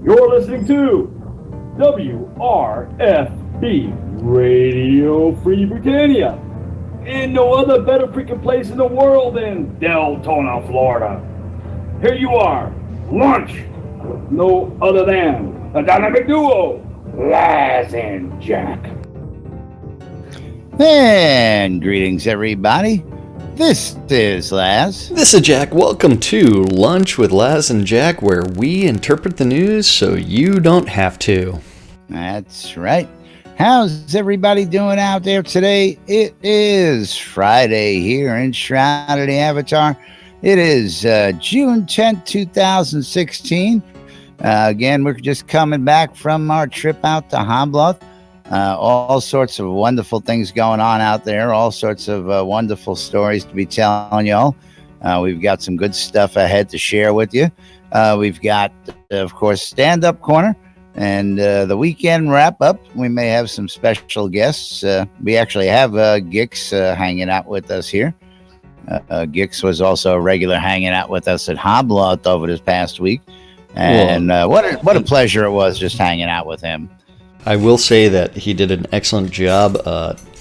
You're listening to WRFB Radio Free Britannia. And no other better freaking place in the world than Deltona, Florida. Here you are, lunch, no other than the dynamic duo, Laz and Jack. And greetings, everybody. This is Laz. This is Jack. Welcome to Lunch with Laz and Jack, where we interpret the news so you don't have to. That's right. How's everybody doing out there today? It is Friday here in Shroud of the Avatar. It is June 10th, 2016. Again, we're just coming back from our trip out to Hobloth. All sorts of wonderful things going on out there. All sorts of wonderful stories to be telling y'all. We've got some good stuff ahead to share with you. We've got, of course, Stand-Up Corner and the weekend wrap-up. We may have some special guests. We actually have Gix hanging out with us here. Gix was also a regular hanging out with us at Hobloth over this past week. And what a pleasure it was just hanging out with him. I will say that he did an excellent job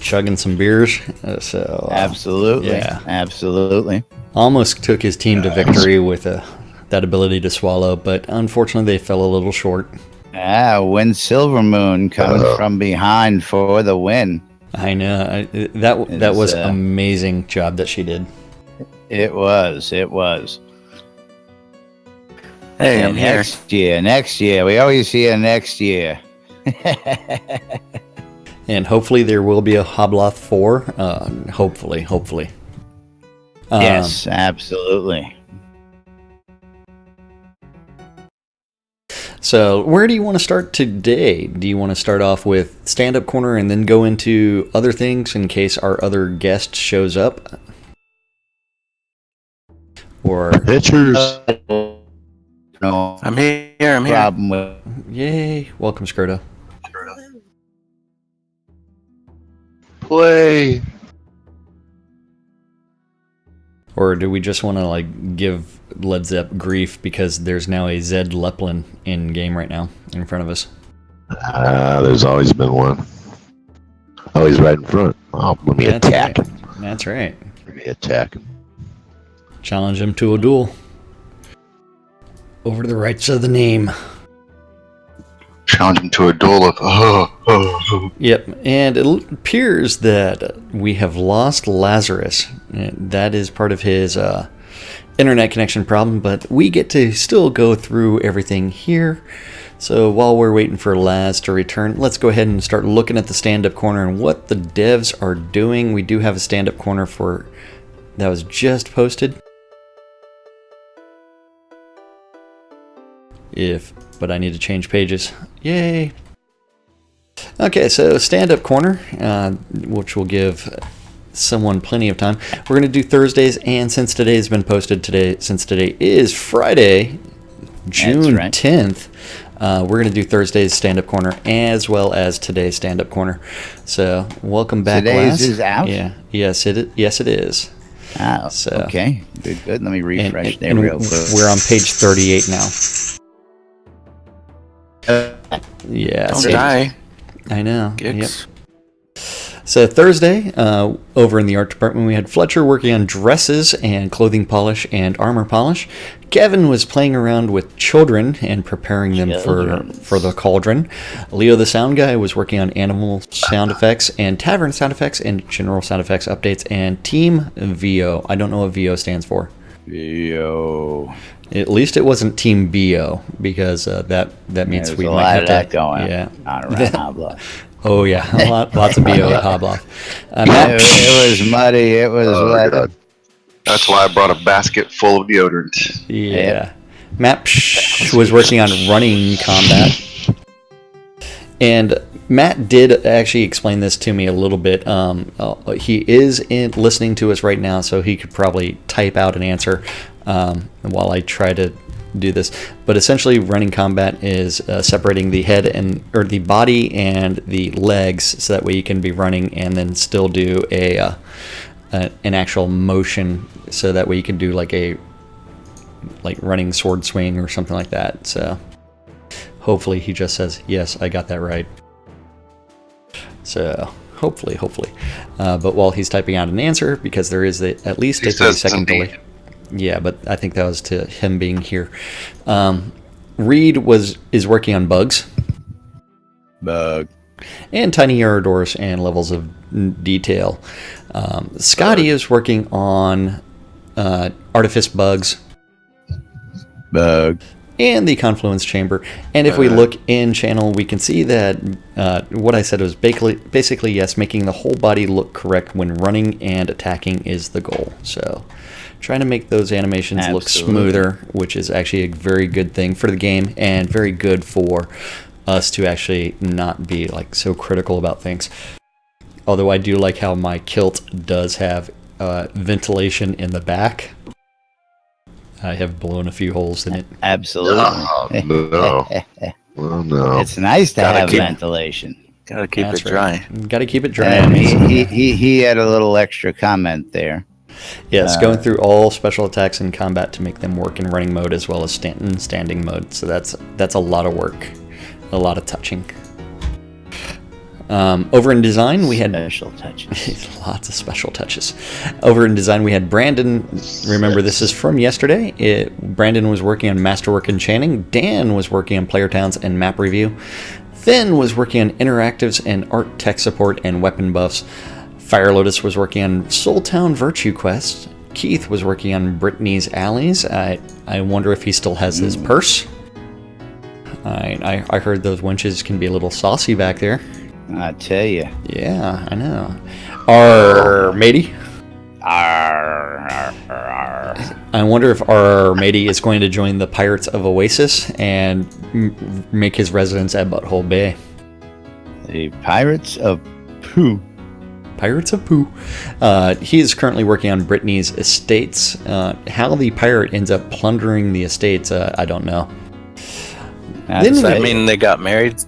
chugging some beers. Absolutely. Yeah. Absolutely. Almost took his team to victory with that ability to swallow, but unfortunately they fell a little short. Win Silver Moon coming from behind for the win. I know. That was amazing job that she did. It was. Hey, I'm here. Next year. We always see you next year. And hopefully there will be a Hobloth 4. Hopefully. Yes, absolutely. So where do you want to start today? Do you want to start off with Stand-Up Corner and then go into other things in case our other guest shows up? Or Pictures. No, I'm here. problem with Yay. Welcome, Skirto. Play. Or do we just want to give Led Zepp grief because there's now a Zed Leplin in game right now in front of us? There's always been one. Always right in front. Oh, let me attack. Right. That's right. Let me attack him. Challenge him to a duel. Over to the rights of the name. Challenge him to a duel of Yep, and it appears that we have lost Lazarus. That is part of his internet connection problem, but we get to still go through everything here. So while we're waiting for Laz to return, let's go ahead and start looking at the stand-up corner and what the devs are doing. We do have a stand-up corner that was just posted. But I need to change pages. Yay! Okay, so stand-up corner, which will give someone plenty of time. We're going to do Thursdays, and since today's been posted since today is Friday, June 10th, we're going to do Thursday's stand-up corner as well as today's stand-up corner. So welcome back, today's Laz. is out? Yeah. Yes, it is. Oh, So, okay. Good. Let me refresh and real quick. We're on page 38 now. Yeah. Don't die. I know. Gigs. Yep. So Thursday, over in the art department, we had Fletcher working on dresses and clothing polish and armor polish. Kevin was playing around with children and preparing them for the cauldron. Leo, the sound guy, was working on animal sound effects and tavern sound effects and general sound effects updates. And Team VO. I don't know what VO stands for. VO. At least it wasn't Team BO, because that means we might have that going on around Hobloth. Oh yeah, lots of BO at Hobloth. It was muddy. It was wet. God. That's why I brought a basket full of deodorant. Yeah. Matt was working on running combat. And Matt did actually explain this to me a little bit. He is listening to us right now, so he could probably type out an answer while I try to do this. But essentially, running combat is separating the head or the body and the legs, so that way you can be running and then still do an actual motion, so that way you can do like running sword swing or something like that. So hopefully he just says, yes, I got that right. So hopefully. But while he's typing out an answer, because there is at least a 30-second delay. Yeah, but I think that was to him being here. Reed is working on bugs. Bug. And tiny error doors and levels of detail. Scotty is working on artifice bugs. Bug. And the confluence chamber. And if we look in channel, we can see that what I said was basically yes, making the whole body look correct when running and attacking is the goal. So trying to make those animations look smoother, which is actually a very good thing for the game and very good for us to actually not be like so critical about things. Although I do like how my kilt does have ventilation in the back. I have blown a few holes in it. Absolutely. No. Well, no. It's nice to have ventilation. Gotta keep it dry. Got to keep it dry. And he had a little extra comment there. Yes, going through all special attacks in combat to make them work in running mode as well as standing mode. So that's a lot of work, a lot of touching. Over in design, we had special touches. Lots of special touches. Over in design, we had Brandon. Remember, this is from yesterday. Brandon was working on Masterwork Enchanting. Dan was working on Player Towns and Map Review. Finn was working on Interactives and Art Tech Support and Weapon Buffs. Fire Lotus was working on Soul Town Virtue Quest. Keith was working on Brittany's Alleys. I wonder if he still has his purse. I heard those wenches can be a little saucy back there. I tell you. Yeah, I know. Our matey. I wonder if our matey is going to join the Pirates of Oasis and make his residence at Butthole Bay. The Pirates of Pooh. Pirates of Pooh. He is currently working on Brittany's estates. How the pirate ends up plundering the estates, I don't know. Does that mean they got married?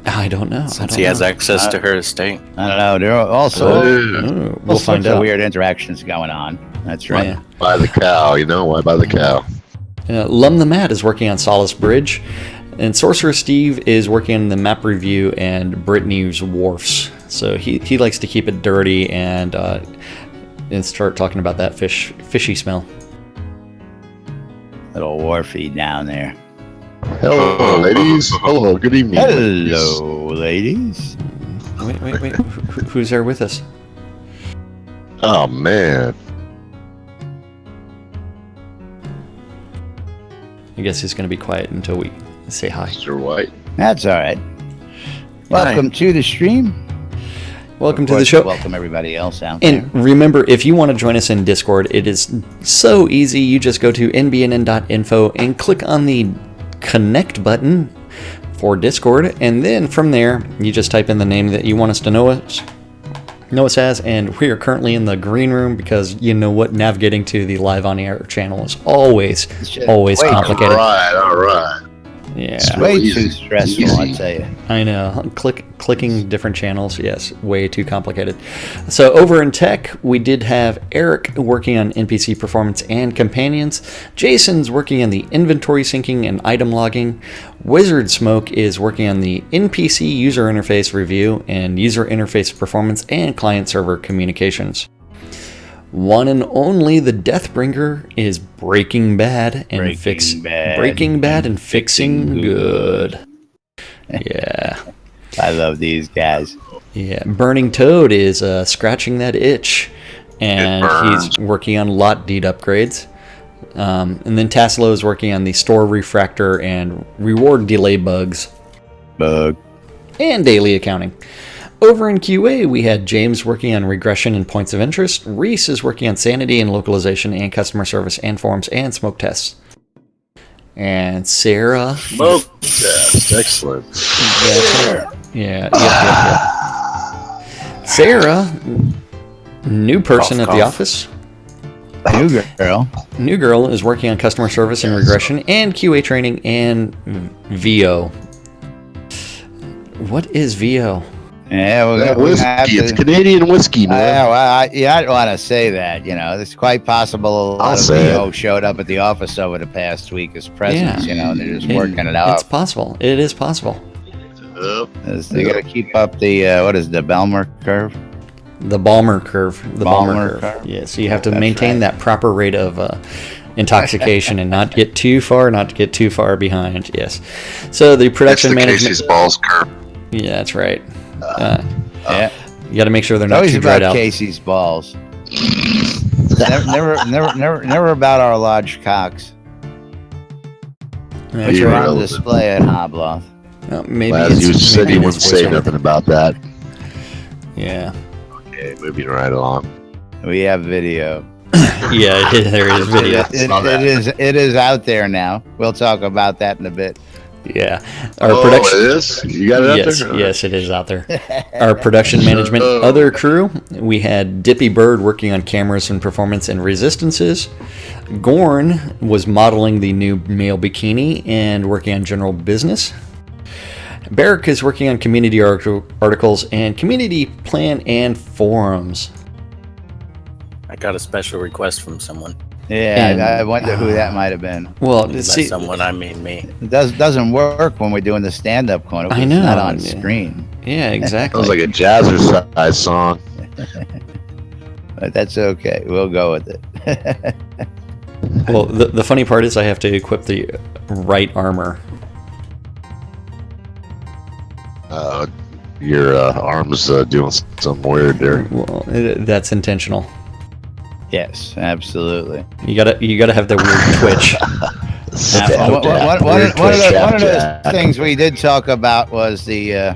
I don't know. Since he has access to her estate. I don't know. There are also we'll find out. Weird interactions going on. That's right. Yeah. Buy the cow, why buy the cow? Lum the Mad is working on Solace Bridge. And Sorcerer Steve is working on the map review and Brittany's Wharfs. So he likes to keep it dirty and start talking about that fishy smell. Little wharfy down there. Hello, ladies. Hello, good evening. Hello, ladies. Wait. Who's there with us? Oh, man. I guess he's going to be quiet until we say hi. Mr. White. That's all right. Welcome to the stream. Welcome to the show. Welcome everybody else out there. And remember, if you want to join us in Discord, it is so easy. You just go to nbnn.info and click on the connect button for Discord, and then from there you just type in the name that you want us to know us as, and we are currently in the green room because you know what, navigating to the live on air channel is always complicated. All right. Yeah, it's way too stressful, I tell you. I know. Clicking different channels, yes, way too complicated. So over in tech, we did have Eric working on NPC performance and companions. Jason's working on the inventory syncing and item logging. Wizard Smoke is working on the NPC user interface review and user interface performance and client server communications. One and only the Deathbringer is Breaking Bad and fixing good. Yeah. I love these guys. Yeah. Burning Toad is scratching that itch, and he's working on lot deed upgrades. And then Tassilo is working on the store refractor and reward delay bugs. And daily accounting. Over in QA, we had James working on regression and points of interest. Reese is working on sanity and localization and customer service and forms and smoke tests. And Sarah... Smoke test. Excellent. Yeah. Sarah, new person at the office. New girl is working on customer service and regression and QA training and VO. What is VO? Yeah, That we'll whiskey, have it's to. Canadian whiskey, man. Well, I don't want to say that. It's quite possible a lot I'll of say VO showed up at the office over the past week as presents. Yeah. And they're just working it out. It's possible. It is possible. Yep. They got to keep up the what is it, the Belmer curve? The Balmer curve. The Balmer curve. Yeah, so you have to maintain that proper rate of intoxication and not get too far behind. Yes. So the production management. Casey's balls curve. Yeah, that's right. Yeah. You got to make sure they're It's not always too dried about out. Casey's balls. never about our large cocks, Yeah, which sure. are on display at Hobloth. Well, maybe Laz, you it's, said maybe you it's wouldn't say voiceover. nothing about that. Yeah. Okay, moving right along. We have video. Yeah, there is video. It is out there now. We'll talk about that in a bit. Yeah. Our Oh, production. it is? You got it out Yes, there? yes, it is out there. Our production management other crew, we had Dippy Bird working on cameras and performance and resistances. Gorn was modeling the new male bikini and working on general business. Barrick is working on community articles and community plan and forums. I got a special request from someone. Yeah, And- I wonder who that might have been. Well, By see, someone, I mean me. It doesn't work when we're doing the stand-up corner. I It's know, not on yeah. screen, yeah, exactly. Sounds like a jazzercise song. but that's okay. We'll go with it. Well, the funny part is I have to equip the right armor. Your arm's doing something weird there. Well, that's intentional. Yes, absolutely. You gotta have the weird twitch. One of the things we did talk about was the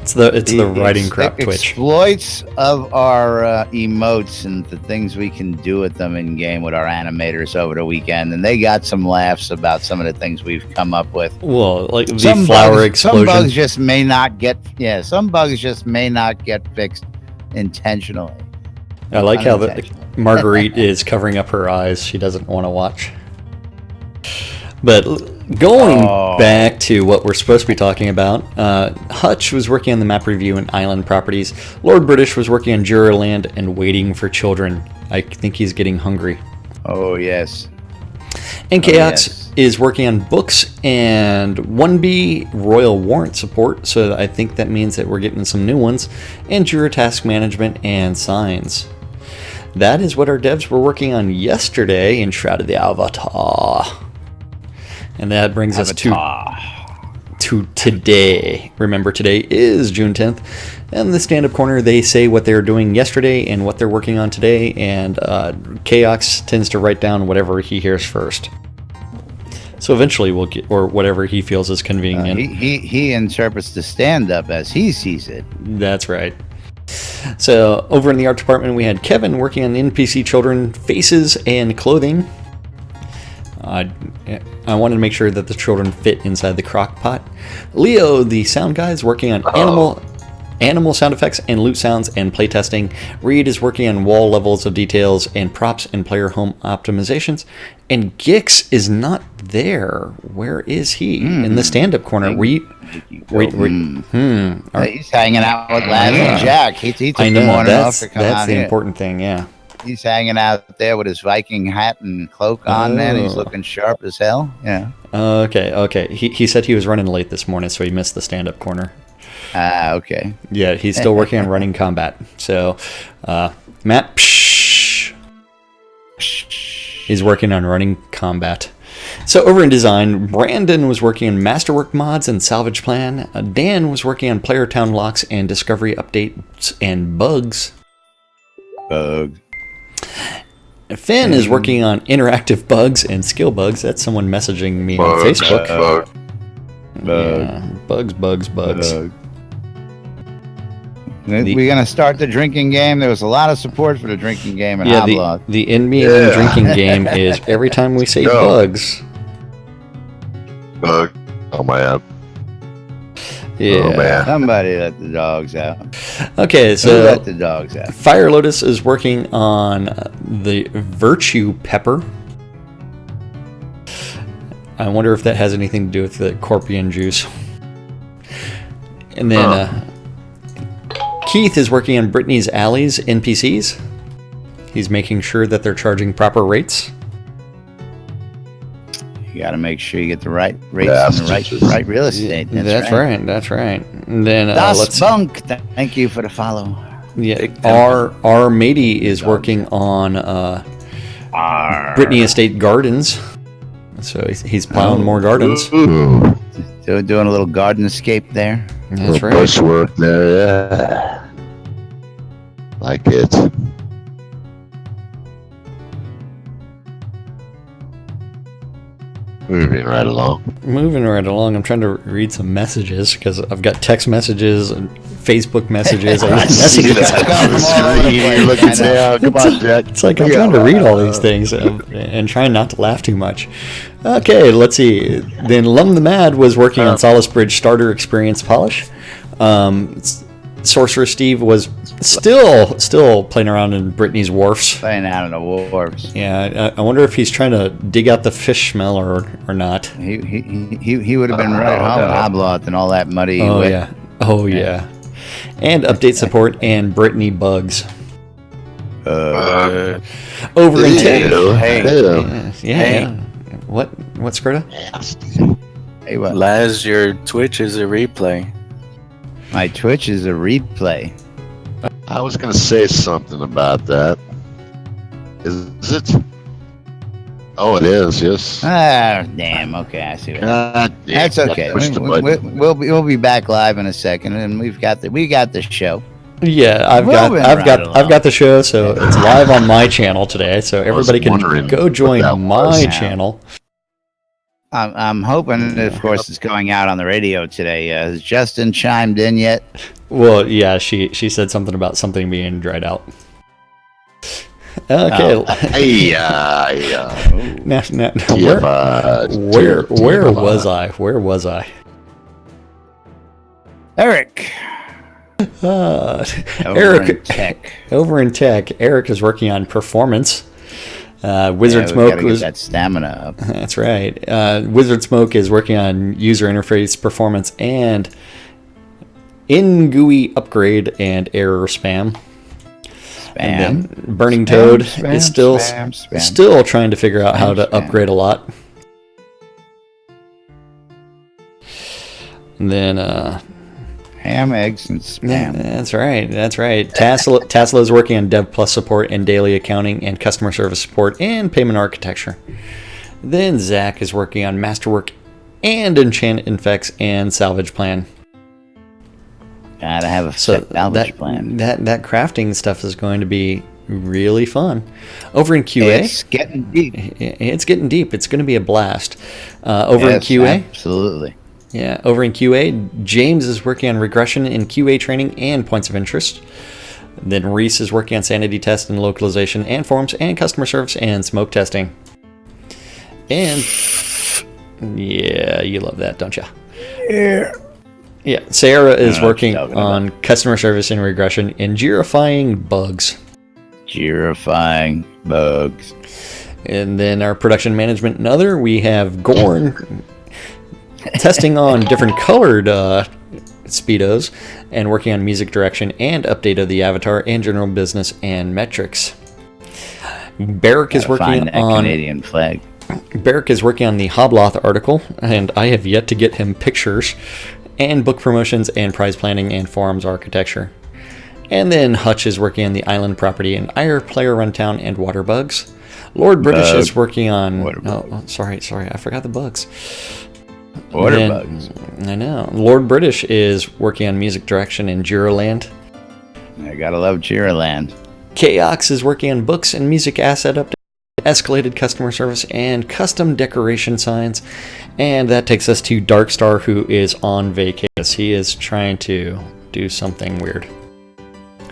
It's the writing crap twitch. exploits of our emotes and the things we can do with them in game with our animators over the weekend, and they got some laughs about some of the things we've come up with. Well, like the Some flower bugs, explosion. Some bugs just may not get fixed intentionally. I like how Unintentional. Marguerite is covering up her eyes. She doesn't want to watch. But going back to what we're supposed to be talking about, Hutch was working on the map review and island properties. Lord British was working on Juroland and Waiting for Children. I think he's getting hungry. Oh yes. And Chaos yes. is working on books and 1B Royal Warrant support, so I think that means that we're getting some new ones, and Jura Task Management and Signs. That is what our devs were working on yesterday in Shroud of the Avatar. And that brings us to today. Remember, today is June 10th, and the stand-up corner, they say what they're doing yesterday and what they're working on today, and Chaos tends to write down whatever he hears first. So eventually we'll get, or whatever he feels is convenient. He interprets the stand-up as he sees it. That's right. So over in the art department, we had Kevin working on NPC children faces and clothing. I wanted to make sure that the children fit inside the crock pot. Leo, the sound guy, is working on animal sound effects and loot sounds and playtesting. Reed is working on wall levels of details and props and player home optimizations. And Gix is not there. Where is he? In the stand-up corner. He's hanging out with Laz and Jack. He took I know, the morning off to come that's out the here. important thing, yeah. He's hanging out there with his Viking hat and cloak on, man. He's looking sharp as hell. Yeah. Okay. He said he was running late this morning, so he missed the stand-up corner. Okay. Yeah, he's still working on running combat. So, Matt is working on running combat. So over in design, Brandon was working on Masterwork mods and Salvage Plan. Dan was working on Player Town locks and Discovery updates and bugs. Finn is working on interactive bugs and skill bugs. That's someone messaging me on Facebook. Bugs. We're gonna start the drinking game. There was a lot of support for the drinking game in Hoblock. The enemy in the drinking game is every time we say bugs. Bug. Oh man. Yeah. Oh, man. Somebody let the dogs out. Okay, Who so let the dogs out? Fire Lotus is working on the Virtue Pepper. I wonder if that has anything to do with the Corpion juice. And then Keith is working on Brittany's Alley's NPCs. He's making sure that they're charging proper rates. You got to make sure you get the right rates and the right real estate. That's right. That's right. And then Das Bunk, thank you for the follow. Yeah, our matey is working on Brittany Estate Gardens, so he's plowing more gardens. So doing a little garden-scape there. That's right. Bushwork there, yeah. Like it. Moving right along. I'm trying to read some messages because I've got text messages and Facebook messages. I see that. Come on, Jack. It's like I'm trying to read all these things and trying not to laugh too much. Okay, let's see. Then Lum the Mad was working on Solace Bridge starter experience polish. Sorcerer Steve was still playing around in Brittany's wharfs. Playing out in the wharfs. Yeah, I wonder if he's trying to dig out the fish smell or not. He would have been right at home with Hobloth and all that muddy. Oh yeah. And update support and Brittany bugs. Over in tech. Hey. What Skirta? Hey, what? Laz, your Twitch is a replay. My Twitch is a replay. I was going to say something about that. Is it? Oh, it is, yes. Ah, damn. Okay, I see. That's okay. We'll be back live in a second, and we got the show. Yeah, I've got the show, so it's live on my channel today. So everybody can go join my channel. I'm hoping, of course, it's going out on the radio today. Has Justin chimed in yet? Well, yeah, she said something about something being dried out. Okay. Where was I? Eric. Over in tech. Eric is working on performance. Wizard Smoke was that stamina up. That's right. Wizard Smoke is working on user interface performance and in-GUI upgrade and error spam. And then Burning Toad is still trying to figure out how to upgrade a lot. And then ham, eggs, and spam. That's right. Tasslo is working on Dev Plus support and daily accounting and customer service support and payment architecture. Then Zach is working on masterwork and enchant infects and salvage plan. Gotta have a salvage plan. That crafting stuff is going to be really fun. Over in QA, it's getting deep. It's getting deep. It's going to be a blast. Over in QA, absolutely. Yeah, over in QA, James is working on regression in QA training and points of interest. Then Reese is working on sanity test and localization and forms and customer service and smoke testing. And yeah, you love that, don't you? Yeah, Sarah is working on customer service and regression and Jirifying bugs. And then our production management and other, we have Gorn testing on different colored speedos and working on music direction and update of the avatar and general business and metrics. Barrick is working on Canadian flag. Barrick is working on the Hobloth article, and I have yet to get him pictures, and book promotions and prize planning and forums architecture. And then Hutch is working on the island property and Ire player runtown and water bugs. Lord British is working on sorry, I forgot the bugs. Water bugs. I know. Lord British is working on music direction in Jiroland. I gotta love Jiroland. Chaox is working on books and music asset update, escalated customer service, and custom decoration signs. And that takes us to Darkstar, who is on vacation. He is trying to do something weird.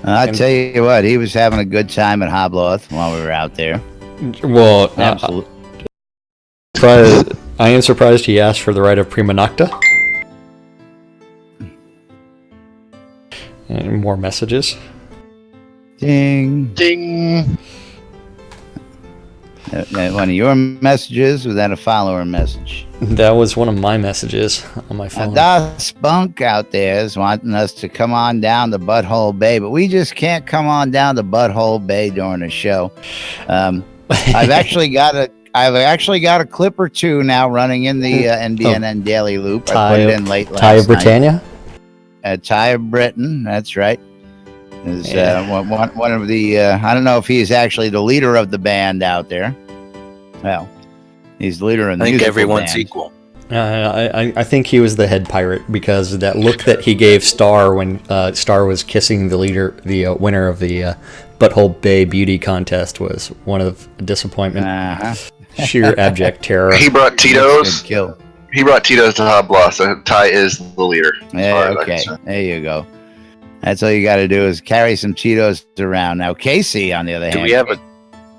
I'll tell you what, he was having a good time at Hobloth while we were out there. Well, absolutely. I am surprised he asked for the right of Prima Nocta. And more messages. Ding. Ding. One of your messages, was that a follower message? That was one of my messages on my phone. Das Spunk out there is wanting us to come on down to Butthole Bay, but we just can't come on down to Butthole Bay during the show. I've actually got a clip or two now running in the NBNN Daily Loop. I put it in late last night. Ty of Britannia? Ty of Britain, that's right. Is one of the I don't know if he is actually the leader of the band out there. Well, he's the leader of the musical I think everyone's band. equal. I think he was the head pirate because that look that he gave Starr when Starr was kissing the winner of the Butthole Bay Beauty Contest was one of disappointment, sheer abject terror. He brought Tito's. Good kill. He brought Tito's to Hoblaw, so Ty is the leader. Yeah, okay. There you go. That's all you got to do is carry some Cheetos around. Now, Casey, on the other hand, Do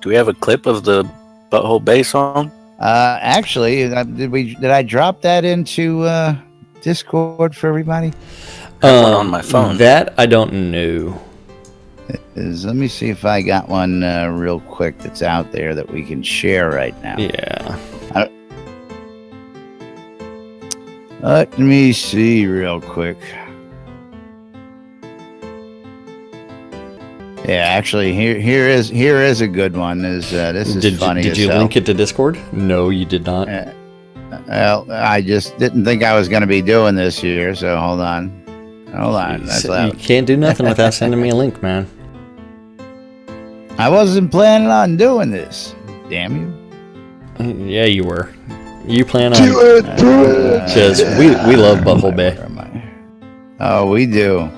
we have a clip of the Butthole Bay song? Actually, did I drop that into Discord for everybody? On my phone. That I don't know. Let me see if I got one real quick that's out there that we can share right now. Yeah. Let me see real quick. Yeah, actually, here is a good one. This is funny. Did you link it to Discord? No, you did not. Well, I just didn't think I was going to be doing this here, so hold on. That's You can't do nothing without sending me a link, man. I wasn't planning on doing this. Damn you. Yeah, you were. You plan on because we love Butthole Bay. Oh, we do.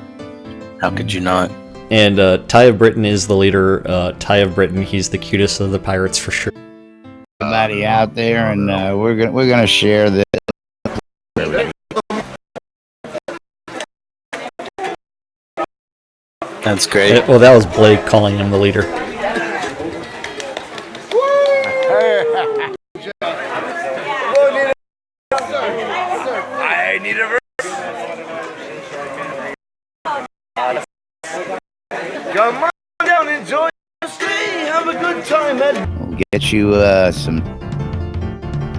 How could you not? And Ty of Britain is the leader. Ty of Britain, he's the cutest of the pirates for sure. Everybody out there, and we're gonna share this. That's great. Well, that was Blake calling him the leader. I need a come on down, enjoy the stay, have a good time, man. We'll get you some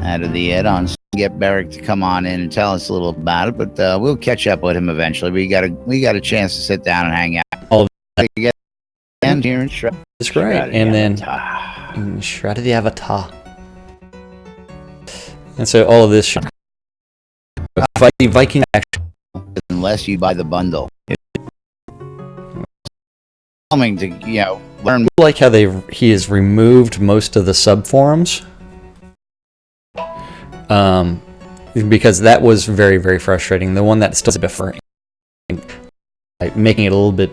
out of the add-on. Get Beric to come on in and tell us a little about it, but we'll catch up with him eventually. We got a chance to sit down and hang out. All of that. And here in Shroud. That's right. And then Shroud of the Avatar. And so all of this Viking action, unless you buy the bundle. Coming to learn. I like how he has removed most of the sub forums. Because that was very, very frustrating. The one that still before making it a little bit.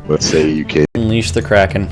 Let's say you can Unleash the Kraken.